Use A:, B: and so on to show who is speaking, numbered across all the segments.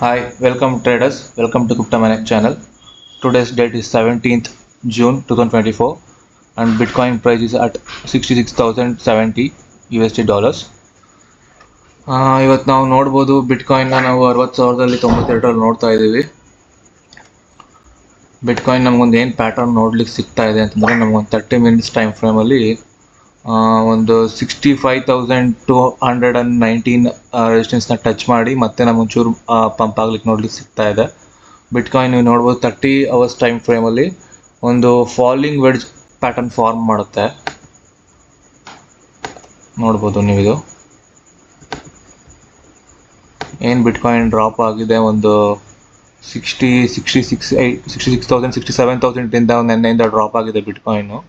A: Hi, welcome traders. Welcome to Cryptomaniac channel. Today's date is 17th June 2024 and Bitcoin price is at 66,070 USD dollars. ಇವತ್ತು ನಾವು ನೋಡ್ಬೋದು ಬಿಟ್ಕಾಯಿನ್ನ ನಾವು 60,092 ನೋಡ್ತಾ ಇದ್ದೀವಿ. Bitcoin ನಮಗೊಂದು ಏನು ಪ್ಯಾಟರ್ನ್ ನೋಡ್ಲಿಕ್ಕೆ ಸಿಗ್ತಾ ಇದೆ ಅಂತಂದರೆ ನಮಗೊಂದು 30 ಮಿನಿಟ್ಸ್ ಟೈಮ್ ಫ್ರೇಮಲ್ಲಿ ಒಂದು 65,219 ರೆಸಿಸ್ಟೆನ್ಸ್ನ ಟಚ್ ಮಾಡಿ ಮತ್ತೆ ನಮಗೊಂಚೂರು ಪಂಪ್ ಆಗ್ಲಿಕ್ಕೆ ನೋಡ್ಲಿಕ್ಕೆ ಸಿಗ್ತಾ ಇದೆ. ಬಿಟ್ಕಾಯಿನ್ ನೀವು ನೋಡ್ಬೋದು 30 ಅವರ್ಸ್ ಟೈಮ್ ಫ್ರೇಮಲ್ಲಿ ಒಂದು ಫಾಲಿಂಗ್ ವೆಡ್ಜ್ ಪ್ಯಾಟರ್ನ್ ಫಾರ್ಮ್ ಮಾಡುತ್ತೆ. ನೋಡ್ಬೋದು ನೀವು ಇದು ಏನು ಬಿಟ್ಕಾಯಿನ್ ಡ್ರಾಪ್ ಆಗಿದೆ ಒಂದು 67,000 ನೆನ್ನೆಯಿಂದ ಡ್ರಾಪ್ ಆಗಿದೆ ಬಿಟ್ಕಾಯಿನು.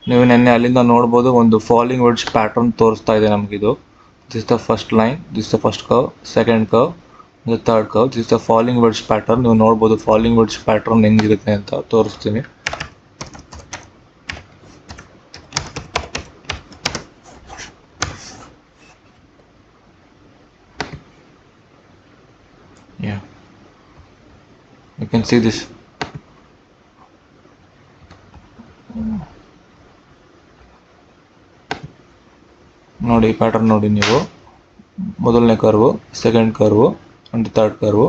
A: ನೀವು ನೆನ್ನೆ ಅಲ್ಲಿಂದ ನೋಡ್ಬೋದು ಒಂದು ಫಾಲಿಂಗ್ ವೆಡ್ಜ್ ಪ್ಯಾಟರ್ನ್ ತೋರಿಸ್ತಾ ಇದೆ ನಮಗಿದು. This the first line, this the first curve, second curve, the third curve, this the falling wedge pattern. ನೀವು ನೋಡ್ಬೋದು ಫಾಲಿಂಗ್ ವೆಡ್ಜ್ ಪ್ಯಾಟರ್ನ್ ಹೆಂಗಿರುತ್ತೆ ಅಂತ ತೋರಿಸ್ತೀನಿ. Yeah, you can see this. ನೋಡಿ ಪ್ಯಾಟರ್ನ್ ನೋಡಿ ನೀವು, ಮೊದಲನೇ ಕರ್ವು, ಸೆಕೆಂಡ್ ಕರ್ವು ಅಂಡ್ ಥರ್ಡ್ ಕರ್ವು.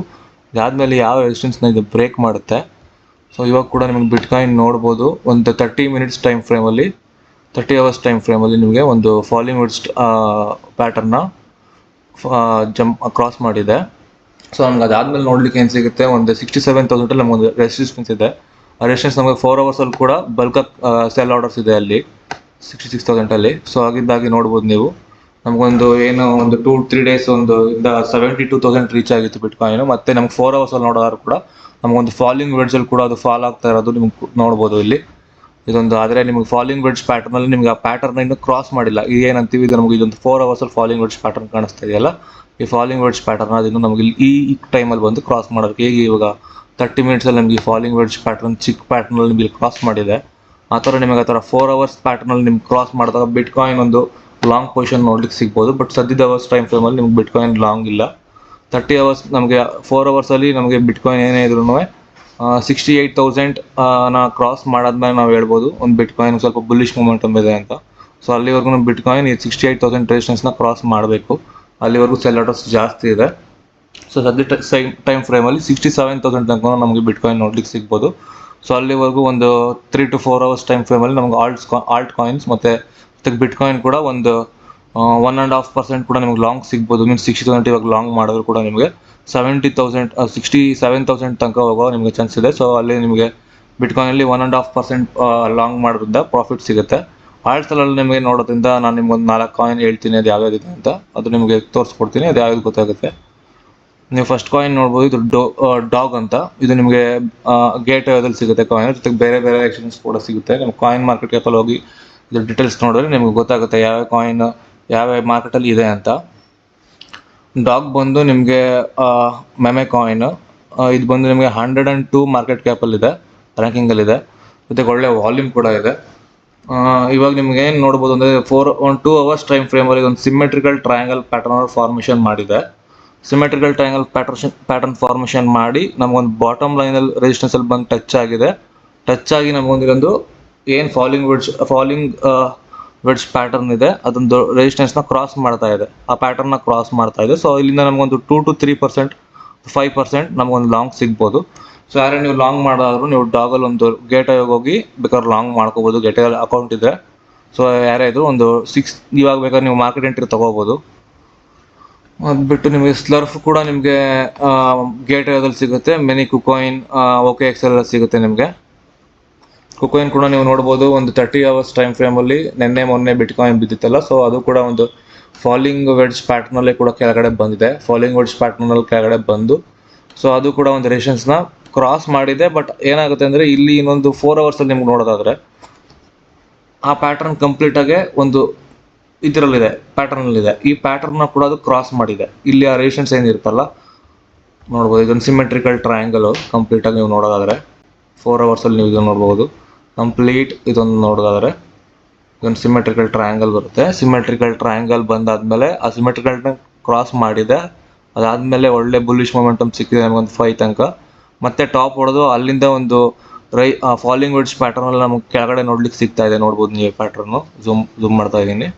A: ಇದಾದಮೇಲೆ ಯಾವ ರೆಸಿಸ್ಟೆನ್ಸ್ನ ಇದು ಬ್ರೇಕ್ ಮಾಡುತ್ತೆ. ಸೊ ಇವಾಗ ಕೂಡ ನಿಮಗೆ ಬಿಟ್ಕಾಯಿನ್ ನೋಡ್ಬೋದು ಒಂದು 30 ಮಿನಿಟ್ಸ್ ಟೈಮ್ ಫ್ರೇಮಲ್ಲಿ, 30 ಅವರ್ಸ್ ಟೈಮ್ ಫ್ರೇಮಲ್ಲಿ ನಿಮಗೆ ಒಂದು ಫಾಲಿಂಗ್ ವೆಡ್ಜ್ ಪ್ಯಾಟರ್ನ ಕ್ರಾಸ್ ಮಾಡಿದೆ. ಸೊ ನಮ್ಗೆ ಅದಾದಮೇಲೆ ನೋಡ್ಲಿಕ್ಕೆ ಏನು ಸಿಗುತ್ತೆ, ಒಂದು 67,000 ನಮಗೊಂದು ರೆಸಿಸ್ಟೆನ್ಸ್ ಇದೆ. ಆ ರೆಸಿಸ್ಟೆನ್ಸ್ ನಮಗೆ 4 ಅವರ್ಸಲ್ಲಿ ಕೂಡ ಬಲ್ಕ್ ಸೆಲ್ ಆರ್ಡರ್ಸ್ ಇದೆ ಅಲ್ಲಿ 66,000 ಸೊ ಆಗಿದ್ದಾಗಿ ನೋಡ್ಬೋದು ನೀವು. ನಮಗೊಂದು ಏನು ಒಂದು 2-3 ಡೇಸ್ ಒಂದು 72,000 ರೀಚ್ ಆಗಿತ್ತು ಬಿಟ್ಕಾಯಿನ್. ಮತ್ತೆ ನಮ್ಗೆ 4 ಅವರ್ಸಲ್ಲಿ ನೋಡೋದಾದ್ರು ಕೂಡ ನಮಗೊಂದು ಫಾಲಿಂಗ್ ವೆಡ್ಜಲ್ಲಿ ಕೂಡ ಅದು ಫಾಲ್ ಆಗ್ತಾ ಇರೋದು ನಿಮ್ಗೆ ನೋಡ್ಬೋದು ಇಲ್ಲಿ. ಇದೊಂದು ಆದರೆ ನಿಮಗೆ ಫಾಲಿಂಗ್ ವೆಡ್ಜ್ ಪ್ಯಾಟರ್ನಲ್ಲಿ ನಿಮ್ಗೆ ಆ ಪ್ಯಾಟರ್ನ್ ಇನ್ನೂ ಕ್ರಾಸ್ ಮಾಡಿಲ್ಲ. ಈಗ ಏನಂತೀವಿ, ಇದು ನಮಗೆ ಇದೊಂದು 4 ಅವರ್ಸಲ್ಲಿ ಫಾಲಿಂಗ್ ವೆಡ್ಜ್ ಪ್ಯಾಟರ್ನ್ ಕಾಣಿಸ್ತಾ ಇದೆಯಲ್ಲ, ಈ ಫಾಲಿಂಗ್ ವೆಡ್ಜ್ ಪ್ಯಾಟರ್ನ್ ಅದನ್ನು ನಮಗೆ ಈ ಟೈಮಲ್ಲಿ ಬಂದು ಕ್ರಾಸ್ ಮಾಡೋದು. ಹೇಗೆ ಇವಾಗ 30 ಮಿನಿಟ್ಸಲ್ಲಿ ನಮಗೆ ಈ ಫಾಲಿಂಗ್ ವೆಡ್ಜ್ ಪ್ಯಾಟರ್ನ್ ಚಿಕ್ಕ ಪ್ಯಾಟರ್ನಲ್ಲಿ ನಿಮಗೆ ಕ್ರಾಸ್ ಮಾಡಿದೆ, ಆ ಥರ ನಿಮಗೆ ಆ ಥರ 4 ಅವರ್ಸ್ ಪ್ಯಾಟರ್ನಲ್ಲಿ ನಿಮ್ಗೆ ಕ್ರಾಸ್ ಮಾಡಿದಾಗ ಬಿಟ್ಕಾಯಿನ್ ಒಂದು ಲಾಂಗ್ ಪೊಸಿಷನ್ ನೋಡ್ಲಿಕ್ಕೆ ಸಿಗ್ಬೋದು. ಬಟ್ ಸದ್ಯದ ಅವರ್ಸ್ ಟೈಮ್ ಫ್ರೇಮಲ್ಲಿ ನಿಮ್ಗೆ ಬಿಟ್ಕಾಯಿನ್ ಲಾಂಗ್ ಇಲ್ಲ. 30 ಅವರ್ಸ್ ನಮಗೆ 4 ಅವರ್ಸಲ್ಲಿ ನಮಗೆ ಬಿಟ್ಕಾಯಿನ್ ಏನೇ ಇದ್ರೂ 68,000 ಕ್ರಾಸ್ ಮಾಡಾದ್ಮೇಲೆ ನಾವು ಹೇಳ್ಬೋದು ಒಂದು ಬಿಟ್ಕಾಯಿನ್ ಸ್ವಲ್ಪ ಬುಲ್ಲಿಶ್ ಮೂಮೆಂಟಮ್ ಇದೆ ಅಂತ. ಸೊ ಅಲ್ಲಿವರೆಗೂ ಬಿಟ್ಕಾಯಿನ್ ಈ 68,000 ರೆಸಿಸ್ಟೆನ್ಸ್ನ ಕ್ರಾಸ್ ಮಾಡಬೇಕು. ಅಲ್ಲಿವರೆಗೂ ಸೆಲ್ ಆರ್ಡರ್ಸ್ ಜಾಸ್ತಿ ಇದೆ. ಸೊ ಸದ್ಯ ಟೈಮ್ ಫ್ರೇಮಲ್ಲಿ 67,000 ತನಕ ನಮಗೆ ಬಿಟ್ಕಾಯಿನ್ ನೋಡ್ಲಿಕ್ಕೆ ಸಿಗ್ಬೋದು. ಸೊ ಅಲ್ಲಿವರೆಗೂ ಒಂದು 3 to 4 ಅವರ್ಸ್ ಟೈಮ್ ಫ್ರೇಮಲ್ಲಿ ನಮ್ಗೆ ಆಲ್ಟ್ ಕಾಯಿನ್ಸ್ ಮತ್ತು ಬಿಟ್ಕಾಯಿನ್ ಕೂಡ ಒಂದು 1.5% ಕೂಡ ನಿಮ್ಗೆ ಲಾಂಗ್ ಸಿಗ್ಬೋದು. ಮೀನ್ಸ್ 60,000 ಇವಾಗ ಲಾಂಗ್ ಮಾಡಿದ್ರು ಕೂಡ ನಿಮಗೆ 67,000 ತನಕ ಹೋಗೋ ನಿಮಗೆ ಚಾನ್ಸ್ ಇದೆ. ಸೊ ಅಲ್ಲಿ ನಿಮಗೆ ಬಿಟ್ಕಾಯಿನಲ್ಲಿ 1.5% ಲಾಂಗ್ ಮಾಡೋದ್ರಿಂದ ಪ್ರಾಫಿಟ್ ಸಿಗುತ್ತೆ. ಆಲ್ಟ್ಸಲ್ಲಿ ನಿಮಗೆ ನೋಡೋದ್ರಿಂದ ನಾನು ನಿಮ್ಗೊಂದು 4 ಕಾಯಿನ್ ಹೇಳ್ತೀನಿ, ಅದು ಯಾವ್ಯಾವುದಿದೆ ಅಂತ ಅದು ನಿಮಗೆ ತೋರಿಸ್ಕೊಡ್ತೀನಿ, ಅದು ಯಾವ್ದು ಗೊತ್ತಾಗುತ್ತೆ. ನೀವು ಫಸ್ಟ್ ಕಾಯಿನ್ ನೋಡ್ಬೋದು, ಇದು ಡಾಗ್ ಅಂತ. ಇದು ನಿಮಗೆ ಗೇಟ್ ವೇದಲ್ಲಿ ಸಿಗುತ್ತೆ ಕಾಯಿನ್, ಜೊತೆಗೆ ಬೇರೆ ಬೇರೆ ಎಕ್ಸ್ಚೇಂಜಸ್ ಕೂಡ ಸಿಗುತ್ತೆ. ನಿಮ್ಗೆ ಕಾಯಿನ್ ಮಾರ್ಕೆಟ್ ಕ್ಯಾಪಲ್ಲಿ ಹೋಗಿ ಇದು ಡೀಟೇಲ್ಸ್ ನೋಡಿದ್ರೆ ನಿಮ್ಗೆ ಗೊತ್ತಾಗುತ್ತೆ ಯಾವ ಕಾಯಿನ್ ಯಾವ ಮಾರ್ಕೆಟಲ್ಲಿ ಇದೆ ಅಂತ. ಡಾಗ್ ಬಂದು ನಿಮಗೆ ಮೆಮೆ ಕಾಯಿನ್, ಇದು ಬಂದು ನಿಮಗೆ 102 ಮಾರ್ಕೆಟ್ ಕ್ಯಾಪಲ್ಲಿದೆ, ರ್ಯಾಂಕಿಂಗಲ್ಲಿದೆ, ಜೊತೆಗೆ ಒಳ್ಳೆ ವಾಲ್ಯೂಮ್ ಕೂಡ ಇದೆ. ಇವಾಗ ನಿಮ್ಗೆ ಏನು ನೋಡ್ಬೋದು ಅಂದರೆ 2 ಅವರ್ಸ್ ಟೈಮ್ ಫ್ರೇಮಲ್ಲಿ ಒಂದು ಸಿಮೆಟ್ರಿಕಲ್ ಟ್ರಯಾಂಗಲ್ ಪ್ಯಾಟರ್ನ್ ಫಾರ್ಮೇಷನ್ ಮಾಡಿದೆ. ಸಿಮೆಟ್ರಿಕಲ್ ಟ್ರಯಾಂಗಲ್ ಪ್ಯಾಟರ್ನ್ ಫಾರ್ಮೇಷನ್ ಮಾಡಿ ನಮಗೊಂದು ಬಾಟಮ್ ಲೈನಲ್ಲಿ ರೆಸಿಸ್ಟೆನ್ಸಲ್ಲಿ ಬಂದು ಟಚ್ ಆಗಿದೆ. ಟಚ್ ಆಗಿ ನಮಗೊಂದು ಏನು ಫಾಲಿಂಗ್ ವೆಡ್ಜ್ ಪ್ಯಾಟರ್ನ್ ಇದೆ ಅದೊಂದು ರೆಸಿಸ್ಟೆನ್ಸ್ನ ಕ್ರಾಸ್ ಮಾಡ್ತಾ ಇದೆ, ಆ ಪ್ಯಾಟರ್ನ ಕ್ರಾಸ್ ಮಾಡ್ತಾ ಇದೆ. ಸೊ ಇಲ್ಲಿಂದ ನಮಗೊಂದು 2 to 3%, 5% ನಮಗೊಂದು ಲಾಂಗ್ ಸಿಗ್ಬೋದು. ಸೊ ಯಾರೇ ನೀವು ಲಾಂಗ್ ಮಾಡೋದಾದ್ರು ನೀವು ಡಾಗಲ್ಲಿ ಒಂದು ಗೇಟ್ ಹೋಗಿ ಬೇಕಾದ್ರೆ ಲಾಂಗ್ ಮಾಡ್ಕೋಬೋದು, ಗೇಟ್ ಅಕೌಂಟ್ ಇದೆ. ಸೊ ಯಾರೇ ಇದ್ರು ಒಂದು 6 ಇವಾಗ ಬೇಕಾದ್ರೆ ನೀವು ಮಾರ್ಕೆಟ್ ಎಂಟ್ರಿ ತೊಗೋಬೋದು. ಅದು ಬಿಟ್ಟು ನಿಮಗೆ ಸ್ಲರ್ಫ್ ಕೂಡ ನಿಮಗೆ ಗೇಟ್ ವೇದಲ್ಲಿ ಸಿಗುತ್ತೆ, ಮೆನಿ ಕುಕಾಯಿನ್ OKX ಎಲ್ಲ ಸಿಗುತ್ತೆ ನಿಮಗೆ. ಕುಕಾಯಿನ್ ಕೂಡ ನೀವು ನೋಡ್ಬೋದು ಒಂದು 30 ಅವರ್ಸ್ ಟೈಮ್ ಫ್ರೇಮಲ್ಲಿ ಮೊನ್ನೆ ಬಿಟ್ಕಾಯಿನ್ ಬಿದ್ದಿತ್ತಲ್ಲ, ಸೊ ಅದು ಕೂಡ ಒಂದು ಫಾಲಿಂಗ್ ವೆಡ್ಜ್ ಪ್ಯಾಟರ್ನಲ್ಲಿ ಕೂಡ ಕೆಳಗಡೆ ಬಂದಿದೆ. ಫಾಲಿಂಗ್ ವೆಡ್ಜ್ ಪ್ಯಾಟರ್ನಲ್ಲಿ ಕೆಳಗಡೆ ಬಂದು ಸೊ ಅದು ಕೂಡ ಒಂದು ರೆಸಿಸ್ಟೆನ್ಸ್ನ ಕ್ರಾಸ್ ಮಾಡಿದೆ. ಬಟ್ ಏನಾಗುತ್ತೆ ಅಂದರೆ ಇಲ್ಲಿ ಇನ್ನೊಂದು 4 ಅವರ್ಸಲ್ಲಿ ನಿಮ್ಗೆ ನೋಡೋದಾದರೆ ಆ ಪ್ಯಾಟರ್ನ್ ಕಂಪ್ಲೀಟಾಗಿ ಒಂದು ಇದರಲ್ಲಿದೆ, ಪ್ಯಾಟರ್ನಲ್ಲಿದೆ. ಈ ಪ್ಯಾಟರ್ನ ಕೂಡ ಅದು ಕ್ರಾಸ್ ಮಾಡಿದೆ. ಇಲ್ಲಿ ಆ ರೆಸಿಸ್ಟೆನ್ಸ್ ಏನಿರುತ್ತಲ್ಲ ನೋಡ್ಬೋದು, ಇದೊಂದು ಸಿಮೆಟ್ರಿಕಲ್ ಟ್ರಯಾಂಗಲ್ ಕಂಪ್ಲೀಟಾಗಿ ನೀವು ನೋಡೋದಾದರೆ 4 ಅವರ್ಸಲ್ಲಿ ನೀವು ಇದನ್ನು ನೋಡ್ಬೋದು. ಕಂಪ್ಲೀಟ್ ಇದೊಂದು ನೋಡೋದಾದರೆ ಇದೊಂದು ಸಿಮೆಟ್ರಿಕಲ್ ಟ್ರಯಾಂಗಲ್ ಬರುತ್ತೆ. ಸಿಮೆಟ್ರಿಕಲ್ ಟ್ರಯಾಂಗಲ್ ಬಂದಾದಮೇಲೆ ಆ ಸಿಮೆಟ್ರಿಕಲ್ನ ಕ್ರಾಸ್ ಮಾಡಿದೆ. ಅದಾದಮೇಲೆ ಒಳ್ಳೆ ಬುಲ್ಲಿಶ್ ಮೊಮೆಂಟಮ್ ಸಿಕ್ಕಿದೆ ನಮಗೊಂದು 5 ತನಕ. ಮತ್ತೆ ಟಾಪ್ ಹೊಡೆದು ಅಲ್ಲಿಂದ ಒಂದು ಫಾಲಿಂಗ್ ವೆಡ್ಜ್ ಪ್ಯಾಟರ್ನ್ ಅಲ್ಲಿ ನಮಗೆ ಕೆಳಗಡೆ ನೋಡ್ಲಿಕ್ಕೆ ಸಿಗ್ತಾ ಇದೆ, ನೋಡ್ಬೋದು ನೀವು ಪ್ಯಾಟರ್ನು. ಝೂಮ್ ಮಾಡ್ತಾ ಇದ್ದೀನಿ.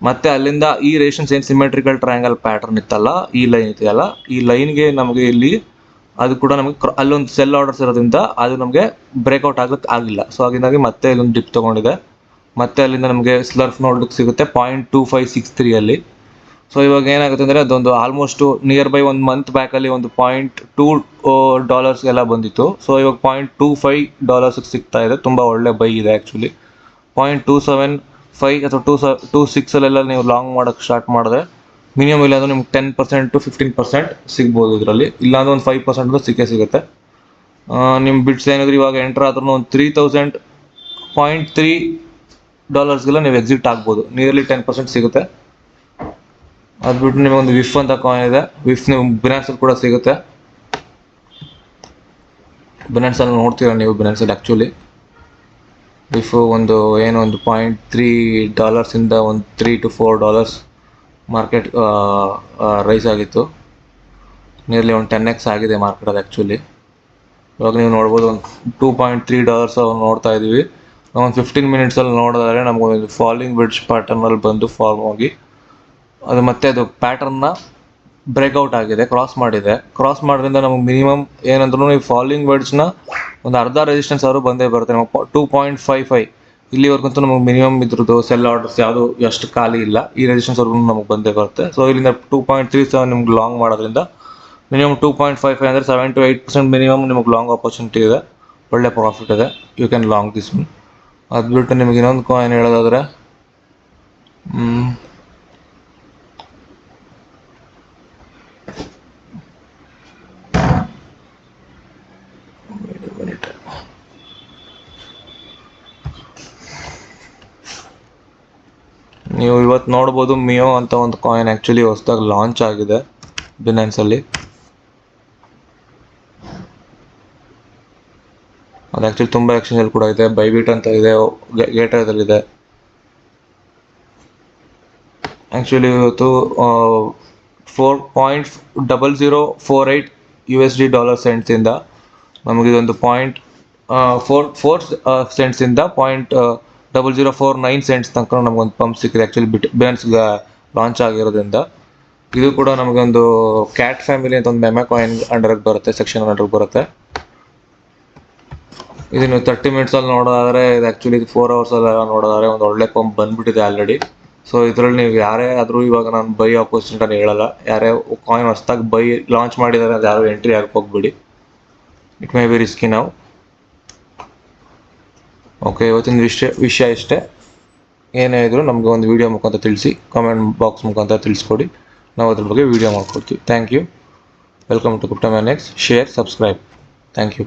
A: ಮತ್ತೆ ಅಲ್ಲಿಂದ ಈ ರೇಷನ್ಸ್ ಏನು ಸಿಮೆಟ್ರಿಕಲ್ ಟ್ರಯಾಂಗಲ್ ಪ್ಯಾಟರ್ನ್ ಇತ್ತಲ್ಲ, ಈ ಲೈನ್ ಇದೆಯಲ್ಲ, ಈ ಲೈನ್ಗೆ ನಮಗೆ ಇಲ್ಲಿ ಅದು ಕೂಡ ನಮಗೆ ಅಲ್ಲೊಂದು ಸೆಲ್ ಆರ್ಡರ್ಸ್ ಇರೋದ್ರಿಂದ ಅದು ನಮಗೆ ಬ್ರೇಕ್ಔಟ್ ಆಗ್ಲಿಕ್ಕೆ ಆಗಿಲ್ಲ. ಸೊ ಹಾಗಾಗಿ ಮತ್ತೆ ಇಲ್ಲೊಂದು ಡಿಪ್ ತೊಗೊಂಡಿದೆ. ಮತ್ತೆ ಅಲ್ಲಿಂದ ನಮಗೆ ಸ್ಲರ್ಫ್ ನೋಡ್ಲಿಕ್ಕೆ ಸಿಗುತ್ತೆ 0.2563 ಅಲ್ಲಿ. ಸೊ ಇವಾಗ ಏನಾಗುತ್ತೆ ಅಂದರೆ ಅದೊಂದು ಆಲ್ಮೋಸ್ಟ್ ನಿಯರ್ ಬೈ ಒಂದು ಮಂತ್ ಬ್ಯಾಕಲ್ಲಿ ಒಂದು $0.2 ಎಲ್ಲ ಬಂದಿತ್ತು. ಸೊ ಇವಾಗ $0.25 ಸಿಗ್ತಾ ಇದೆ. ತುಂಬ ಒಳ್ಳೆ ಬೈ ಇದೆ ಆ್ಯಕ್ಚುಲಿ. 0.275 ಅಥವಾ 2.26 ನೀವು ಲಾಂಗ್ ಮಾಡೋಕ್ಕೆ ಸ್ಟಾರ್ಟ್ ಮಾಡಿದ್ರೆ ಮಿನಿಮಮ್ ಇಲ್ಲಾಂದ್ರೆ ನಿಮ್ಗೆ 10% to 15% ಸಿಗ್ಬೋದು ಇದರಲ್ಲಿ. ಇಲ್ಲಾಂದ್ರೆ ಒಂದು 5% ಸಿಕ್ಕೇ ಸಿಗುತ್ತೆ. ನಿಮ್ಮ ಬಿಟ್ಸ್ ಏನಾದರೂ ಇವಾಗ ಎಂಟರ್ ಆದ್ರೂ ಒಂದು $3,000.3 ನೀವು ಎಕ್ಸಿಟ್ ಆಗ್ಬೋದು. ನಿಯರ್ಲಿ 10% ಸಿಗುತ್ತೆ. ಅದು ಬಿಟ್ಟು ನಿಮಗೆ ಒಂದು ವಿಫ್ ಅಂತ ಕಾಯಿನ್ ಇದೆ. ವಿಫ್ ನೀವು ಬಿನಾನ್ಸಲ್ಲಿ ಕೂಡ ಸಿಗುತ್ತೆ. ಬಿನಾನ್ಸಲ್ಲಿ ನೋಡ್ತೀರಾ ನೀವು, ಬಿನಾನ್ಸಲ್ಲಿ ಆ್ಯಕ್ಚುಲಿ ವಿಫ್ ಒಂದು $0.3 ಇಂದ ಒಂದು $3 to $4 ಮಾರ್ಕೆಟ್ ರೈಸ್ ಆಗಿತ್ತು. ನಿಯರ್ಲಿ ಒಂದು 10x ಆಗಿದೆ ಮಾರ್ಕೆಟಲ್ಲಿ ಆ್ಯಕ್ಚುಲಿ. ಇವಾಗ ನೀವು ನೋಡ್ಬೋದು ಒಂದು $2.3 ನೋಡ್ತಾ ಇದ್ದೀವಿ. ಒಂದು 15 ಮಿನಿಟ್ಸಲ್ಲಿ ನೋಡಿದ್ರೆ ನಮಗೊಂದು ಫಾಲಿಂಗ್ ವೆಡ್ಜ್ ಪ್ಯಾಟರ್ನಲ್ಲಿ ಬಂದು ಫಾರ್ಮ್ ಆಗಿ ಅದು ಮತ್ತೆ ಅದು ಪ್ಯಾಟರ್ನ್ನ ಬ್ರೇಕ್ಔಟ್ ಆಗಿದೆ, ಕ್ರಾಸ್ ಮಾಡಿದೆ. ಕ್ರಾಸ್ ಮಾಡೋದ್ರಿಂದ ನಮಗೆ ಮಿನಿಮಮ್ ಏನಂದ್ರೂ ಈ ಫಾಲಿಂಗ್ ವೆಡ್ಜ್ನ ಒಂದು ಅರ್ಧ ರೆಸಿಸ್ಟೆನ್ಸ್ ಅವರು ಬಂದೇ ಬರುತ್ತೆ. ನಮಗೆ 2.55 ಇಲ್ಲಿವರೆಗಂತೂ ನಮಗೆ ಮಿನಿಮಮ್ ಇದ್ರದ್ದು ಸೆಲ್ ಆರ್ಡರ್ಸ್ ಯಾವುದು ಎಷ್ಟು ಖಾಲಿ ಇಲ್ಲ. ಈ ರೆಸಿಸ್ಟೆನ್ಸ್ ವರ್ಗೂ ನಮಗೆ ಬಂದೇ ಬರುತ್ತೆ. ಸೊ ಇಲ್ಲಿಂದ 2.37 ನಿಮ್ಗೆ ಲಾಂಗ್ ಮಾಡೋದ್ರಿಂದ ಮಿನಿಮಮ್ 2.55 ಅಂದರೆ 7 to 8% ಮಿನಿಮಮ್ ನಿಮಗೆ ಲಾಂಗ್ ಆಪರ್ಚುನಿಟಿ ಇದೆ. ಒಳ್ಳೆ ಪ್ರಾಫಿಟ್ ಇದೆ. You can long this one. ಅದು ಬಿಟ್ಟು ನಿಮಗೆ ಇನ್ನೊಂದು ಕಾಯಿನ್ ಹೇಳೋದಾದರೆ ನೀವು ಇವತ್ತು ನೋಡ್ಬೋದು ಮಿಯೋ ಅಂತ ಒಂದು ಕಾಯಿನ್ ಆ್ಯಕ್ಚುಲಿ ಹೊಸದಾಗಿ ಲಾಂಚ್ ಆಗಿದೆ ಬಿನಾನ್ಸಲ್ಲಿ. ಅದು ಆ್ಯಕ್ಚುಲಿ ತುಂಬ ಎಕ್ಸ್ಚೇಂಜಲ್ಲಿ ಕೂಡ ಇದೆ. ಬೈಬಿಟ್ ಅಂತ ಇದೆ, ಗೇಟರ್ದಲ್ಲಿದೆ. ಆ್ಯಕ್ಚುಲಿ ಇವತ್ತು $4.0048 ಇಂದ ನಮಗಿದೊಂದು $0.44 $0.0049 ತನಕ ನಮಗೊಂದು ಪಂಪ್ ಸಿಕ್ಕಿದೆ ಆ್ಯಕ್ಚುಲಿ ಬಿನಾನ್ಸ್ಗೆ ಲಾಂಚ್ ಆಗಿರೋದ್ರಿಂದ. ಇದು ಕೂಡ ನಮಗೊಂದು ಕ್ಯಾಟ್ ಫ್ಯಾಮಿಲಿ ಅಂತ ಒಂದು ಮೆಮೆ ಕಾಯಿನ್ ಅಂಡರ್ಗೆ ಬರುತ್ತೆ, ಸೆಕ್ಷನ್ ಅಂಡರ್ಗೆ ಬರುತ್ತೆ. ಇದನ್ನು 30 ಮಿನಿಟ್ಸಲ್ಲಿ ನೋಡೋದಾದರೆ ಇದು ಆ್ಯಕ್ಚುಲಿ 4 ಅವರ್ಸಲ್ಲಿ ನೋಡೋದಾದರೆ ಒಂದು ಒಳ್ಳೆ ಪಂಪ್ ಬಂದುಬಿಟ್ಟಿದೆ ಆಲ್ರೆಡಿ. ಸೊ ಇದರಲ್ಲಿ ನೀವು ಯಾರೇ ಆದರೂ ಇವಾಗ ನಾನು ಬೈ ಆಪೋಸಿಟ್ ಅಂತ ಹೇಳಲ್ಲ. ಯಾರೇ ಕಾಯಿನ್ ಹೊಸ್ದಾಗಿ ಬೈ ಲಾಂಚ್ ಮಾಡಿದ್ದಾರೆ ಅದು ಯಾರು ಎಂಟ್ರಿ ಆಗಕ್ಕೆ ಹೋಗ್ಬಿಡಿ. ಇಟ್ ಮೇ ಬಿ ರಿಸ್ಕಿ ನಾವು. ಓಕೆ, ಇವತ್ತಿನ ವಿಷಯ ಇಷ್ಟೇ. ಏನೇ ಇದ್ರೂ ನಮಗೆ ಒಂದು ವಿಡಿಯೋ ಮುಖಾಂತರ ತಿಳಿಸಿ, ಕಾಮೆಂಟ್ ಬಾಕ್ಸ್ ಮುಖಾಂತರ ತಿಳಿಸ್ಕೊಡಿ. ನಾವು ಅದ್ರ ಬಗ್ಗೆ ವಿಡಿಯೋ ಮಾಡ್ಕೊಡ್ತೀವಿ. Thank you. Welcome to Cryptomanics. Share, subscribe. Thank you.